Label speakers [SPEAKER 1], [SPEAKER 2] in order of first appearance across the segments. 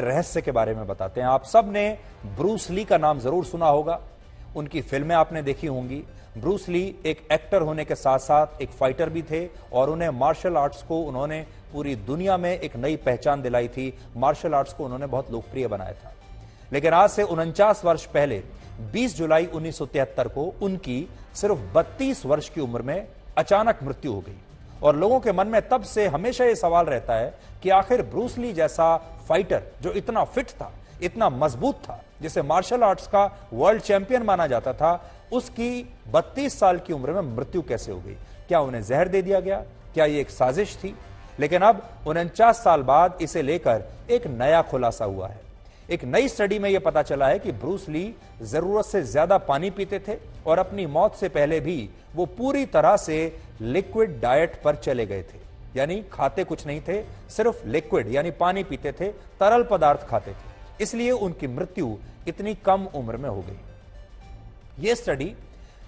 [SPEAKER 1] रहस्य के बारे में बताते हैं। आप सब ने ब्रूस ली का नाम जरूर सुना होगा, उनकी फिल्में आपने देखी होंगी। ब्रूस ली एक एक्टर होने के साथ साथ एक फाइटर भी थे और उन्हें मार्शल आर्ट्स को उन्होंने पूरी दुनिया में एक नई पहचान दिलाई थी। मार्शल आर्ट्स को उन्होंने बहुत लोकप्रिय बनाया था। लेकिन आज से 49 वर्ष पहले 20 जुलाई 1973 को उनकी सिर्फ 32 वर्ष की उम्र में अचानक मृत्यु हो गई। और लोगों के मन में तब से हमेशा यह सवाल रहता है कि आखिर ब्रूस ली जैसा फाइटर जो इतना फिट था, इतना मजबूत था, जिसे मार्शल आर्ट्स का वर्ल्ड चैंपियन माना जाता था, उसकी 32 साल की उम्र में मृत्यु कैसे हो गई? क्या उन्हें जहर दे दिया गया? क्या यह एक साजिश थी? लेकिन अब 49 साल बाद इसे लेकर एक नया खुलासा हुआ है। एक नई स्टडी में यह पता चला है कि ब्रूस ली जरूरत से ज्यादा पानी पीते थे और अपनी मौत से पहले भी वो पूरी तरह से लिक्विड डाइट पर चले गए थे। यानी खाते कुछ नहीं थे, सिर्फ लिक्विड यानी पानी पीते थे, तरल पदार्थ खाते थे। इसलिए उनकी मृत्यु इतनी कम उम्र में हो गई। यह स्टडी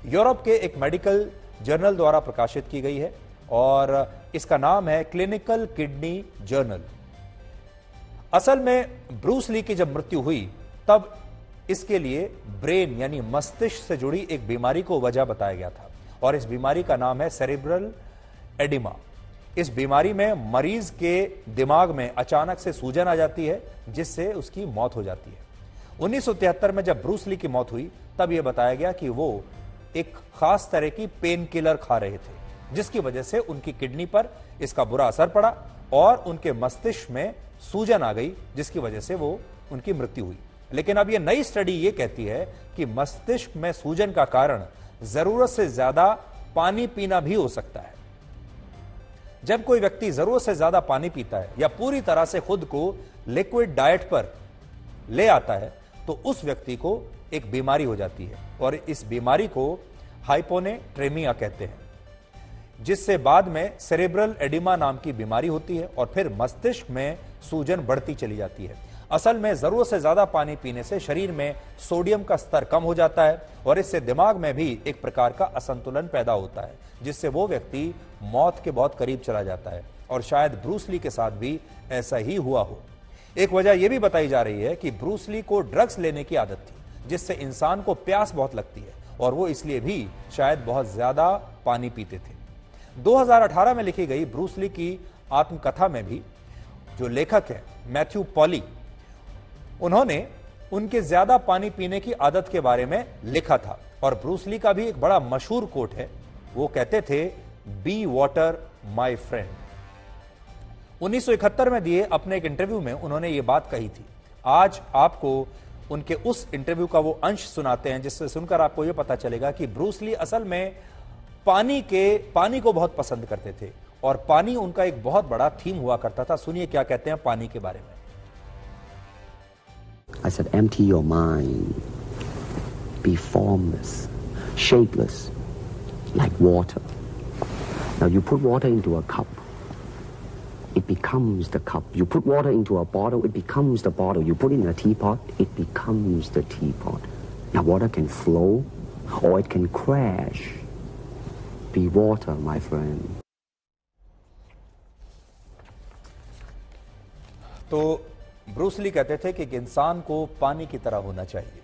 [SPEAKER 1] यूरोप के एक मेडिकल जर्नल द्वारा प्रकाशित की गई है और इसका नाम है क्लिनिकल किडनी जर्नल। असल में ब्रूस ली की जब मृत्यु हुई तब इसके लिए ब्रेन यानी मस्तिष्क से जुड़ी एक बीमारी को वजह बताया गया था और इस बीमारी का नाम है सेरेब्रल एडिमा। इस बीमारी में मरीज के दिमाग में अचानक से सूजन आ जाती है जिससे उसकी मौत हो जाती है। 1973 में जब ब्रूस ली की मौत हुई तब यह बताया गया कि वो एक खास तरह की पेन किलर खा रहे थे जिसकी वजह से उनकी किडनी पर इसका बुरा असर पड़ा और उनके मस्तिष्क में सूजन आ गई जिसकी वजह से वो उनकी मृत्यु हुई। लेकिन अब यह नई स्टडी ये कहती है कि मस्तिष्क में सूजन का कारण जरूरत से ज्यादा पानी पीना भी हो सकता है। जब कोई व्यक्ति जरूरत से ज्यादा पानी पीता है या पूरी तरह से खुद को लिक्विड डाइट पर ले आता है तो उस व्यक्ति को एक बीमारी हो जाती है और इस बीमारी को हाइपोनेट्रेमिया कहते हैं, जिससे बाद में सेरेब्रल एडिमा नाम की बीमारी होती है और फिर मस्तिष्क में सूजन बढ़ती चली जाती है। असल में जरूरत से ज्यादा पानी पीने से शरीर में सोडियम का स्तर कम हो जाता है और इससे दिमाग में भी एक प्रकार का असंतुलन पैदा होता है जिससे वो व्यक्ति मौत के बहुत करीब चला जाता है। और शायद ब्रूस ली के साथ भी ऐसा ही हुआ हो। एक वजह यह भी बताई जा रही है कि ब्रूस ली को ड्रग्स लेने की आदत थी जिससे इंसान को प्यास बहुत लगती है और वो इसलिए भी शायद बहुत ज्यादा पानी पीते थे। 2018 में लिखी गई ब्रूस ली की आत्मकथा में भी जो लेखक है मैथ्यू पॉली, उन्होंने उनके ज्यादा पानी पीने की आदत के बारे में लिखा था और ब्रूस ली का भी एक बड़ा मशहूर कोट है। वो कहते थे, बी वाटर माय फ्रेंड। 1971 में दिए अपने एक इंटरव्यू में उन्होंने ये बात कही थी। आज आपको उनके उस इंटरव्यू का वो अंश सुनाते हैं जिससे सुनकर आपको यह पता चलेगा कि ब्रूस ली असल में पानी को बहुत पसंद करते थे और पानी उनका एक बहुत बड़ा थीम हुआ करता था। सुनिए क्या कहते हैं पानी के बारे में।
[SPEAKER 2] I said, empty your mind. Be formless, shapeless, like water. Now you put water into a cup, it becomes the cup. You put water into a bottle, it becomes the bottle. You put it in a teapot, it becomes the teapot. Now water can flow or it can crash. Be water, my friend.
[SPEAKER 1] तो Bruce Lee कहते थे कि इंसान को पानी की तरह होना चाहिए।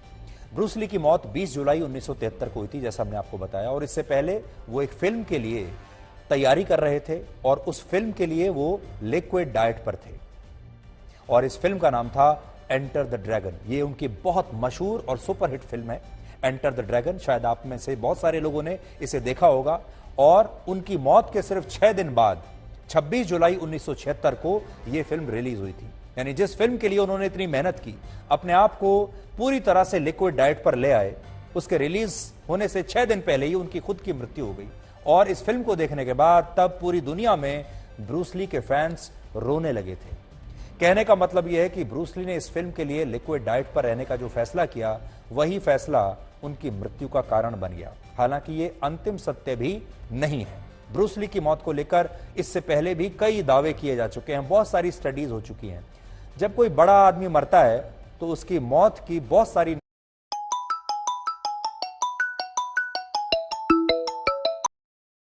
[SPEAKER 1] ब्रूस ली की मौत 20 जुलाई 1973 को हुई थी जैसा हमने आपको बताया और इससे पहले वो एक फिल्म के लिए तैयारी कर रहे थे और उस फिल्म के लिए वो लिक्विड डाइट पर थे और इस फिल्म का नाम था एंटर द ड्रैगन। ये उनकी बहुत मशहूर और सुपरहिट फिल्म है एंटर द ड्रैगन। शायद आप में से बहुत सारे लोगों ने इसे देखा होगा और उनकी मौत के सिर्फ 6 दिन बाद 26 जुलाई 1976 को यह फिल्म रिलीज हुई थी। यानी जिस फिल्म के लिए उन्होंने इतनी मेहनत की, अपने आप को पूरी तरह से लिक्विड डाइट पर ले आए, उसके रिलीज होने से 6 दिन पहले ही उनकी खुद की मृत्यु हो गई। और इस फिल्म को देखने के बाद तब पूरी दुनिया में ब्रूस ली के फैंस रोने लगे थे। कहने का मतलब यह है कि ब्रूस ली ने इस फिल्म के लिए लिक्विड डाइट पर रहने का जो फैसला किया वही फैसला उनकी मृत्यु का कारण बन गया। हालांकि ये अंतिम सत्य भी नहीं है। ब्रूस ली की मौत को लेकर इससे पहले भी कई दावे किए जा चुके हैं, बहुत सारी स्टडीज हो चुकी हैं। जब कोई बड़ा आदमी मरता है तो उसकी मौत की बहुत सारी